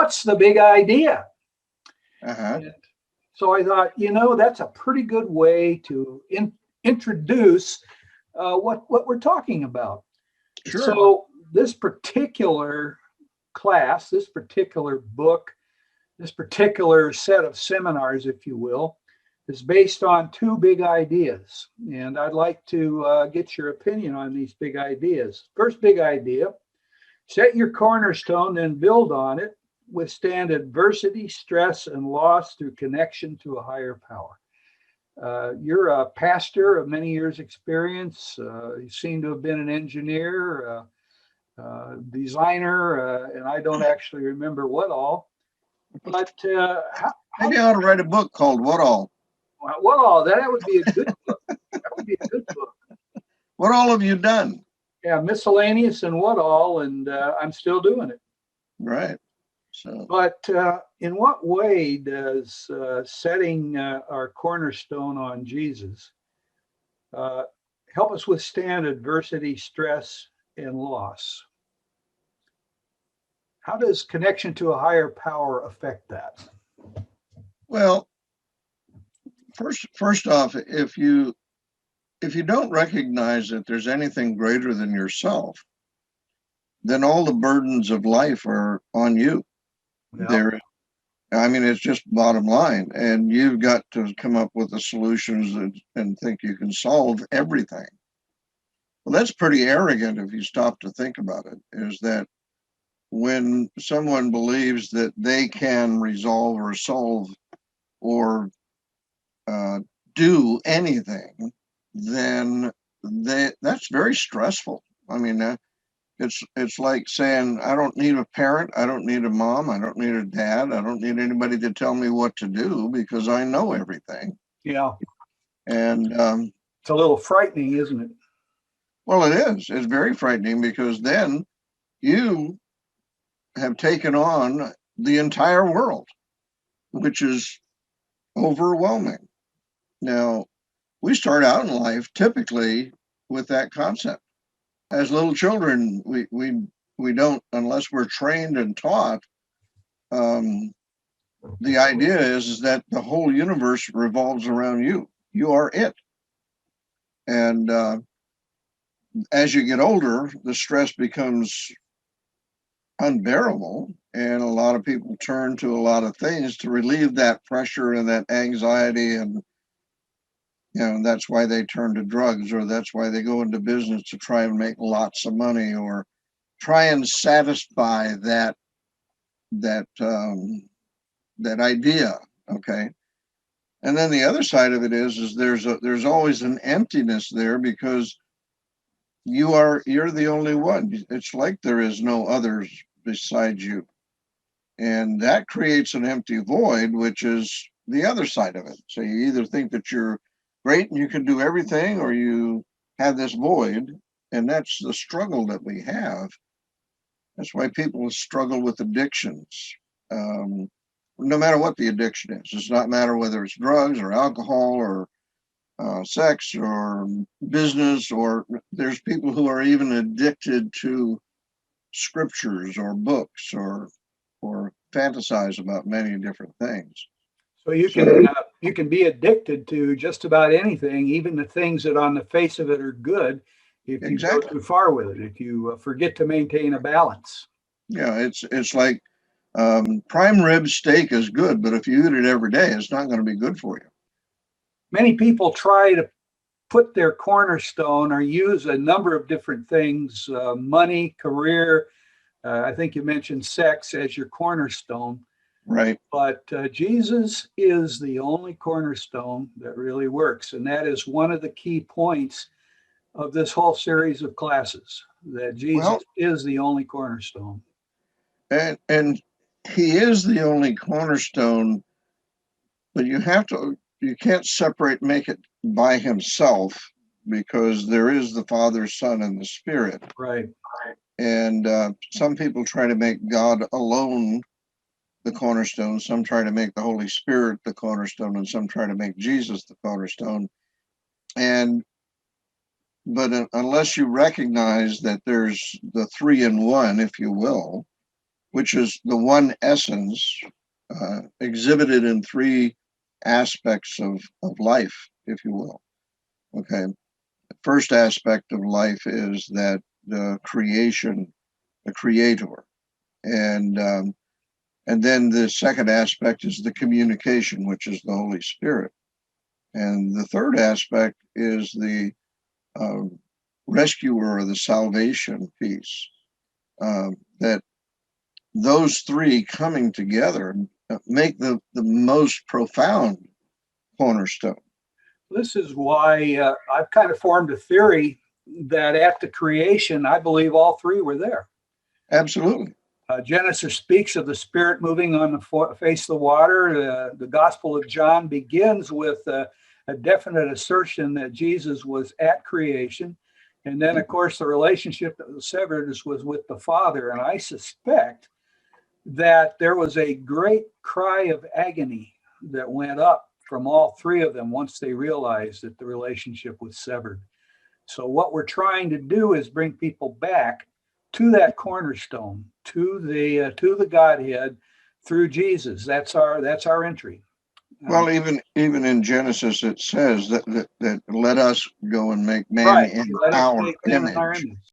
what's the big idea? Uh-huh. And so I thought, that's a pretty good way to introduce what we're talking about. Sure. So this particular class, this particular book, this particular set of seminars, if you will, is based on two big ideas. And I'd like to get your opinion on these big ideas. First big idea, set your cornerstone and build on it, withstand adversity, stress, and loss through connection to a higher power. You're a pastor of many years' experience. You seem to have been an engineer, designer, and I don't actually remember what all. But maybe I ought to write a book called What All. What all? That would be a good book. That would be a good book. What all have you done? Yeah, miscellaneous and what all, and I'm still doing it. Right. So, but in what way does setting our cornerstone on Jesus help us withstand adversity, stress, and loss? How does connection to a higher power affect that? Well, first off, if you don't recognize that there's anything greater than yourself, then all the burdens of life are on you. Yeah. It's just bottom line, and you've got to come up with the solutions and think you can solve everything. Well, that's pretty arrogant if you stop to think about it, is that when someone believes that they can resolve or solve or do anything, then that's very stressful. It's like saying, I don't need a parent, I don't need a mom, I don't need a dad, I don't need anybody to tell me what to do because I know everything. Yeah. And it's a little frightening, isn't it? Well, it is. It's very frightening because then you have taken on the entire world, which is overwhelming. Now, we start out in life typically with that concept. As little children, we don't, unless we're trained and taught. The idea is that the whole universe revolves around you. You are it. And as you get older, the stress becomes unbearable, and a lot of people turn to a lot of things to relieve that pressure and that anxiety, and that's why they turn to drugs, or that's why they go into business to try and make lots of money, or try and satisfy that idea. Okay. And then the other side of it is there's always an emptiness there because you're the only one. It's like there is no others besides you. And that creates an empty void, which is the other side of it. So you either think that you're great and you can do everything, or you have this void. And that's the struggle that we have. That's why people struggle with addictions. No matter what the addiction is, it's not matter whether it's drugs or alcohol or sex or business, or there's people who are even addicted to scriptures or books or fantasize about many different things. So you can be addicted to just about anything, even the things that on the face of it are good, if you go too far with it, if you forget to maintain a balance. Yeah, it's like prime rib steak is good, but if you eat it every day, it's not going to be good for you. Many people try to put their cornerstone or use a number of different things, money, career. I think you mentioned sex as your cornerstone. Right. But Jesus is the only cornerstone that really works. And that is one of the key points of this whole series of classes, that Jesus is the only cornerstone. And he is the only cornerstone, but you can't make it by himself, because there is the Father, Son, and the Spirit. Right. And some people try to make God alone the cornerstone. Some try to make the Holy Spirit the cornerstone, and some try to make Jesus the cornerstone. But unless you recognize that there's the three in one, if you will, which is the one essence exhibited in three aspects of life, if you will. Okay. The first aspect of life is that the creation, the creator. And then the second aspect is the communication, which is the Holy Spirit. And the third aspect is the uh, rescuer or the salvation piece. That those three coming together make the most profound cornerstone. This is why I've kind of formed a theory that at the creation, I believe all three were there. Absolutely. Genesis speaks of the Spirit moving on the face of the water. The Gospel of John begins with a definite assertion that Jesus was at creation. And then, of course, the relationship that was severed was with the Father. And I suspect that there was a great cry of agony that went up from all three of them once they realized that the relationship was severed. So what we're trying to do is bring people back to that cornerstone, to the Godhead through Jesus. That's our entry. Well, even in Genesis, it says that let us go and make man Right. in Let us our make man in our image. image.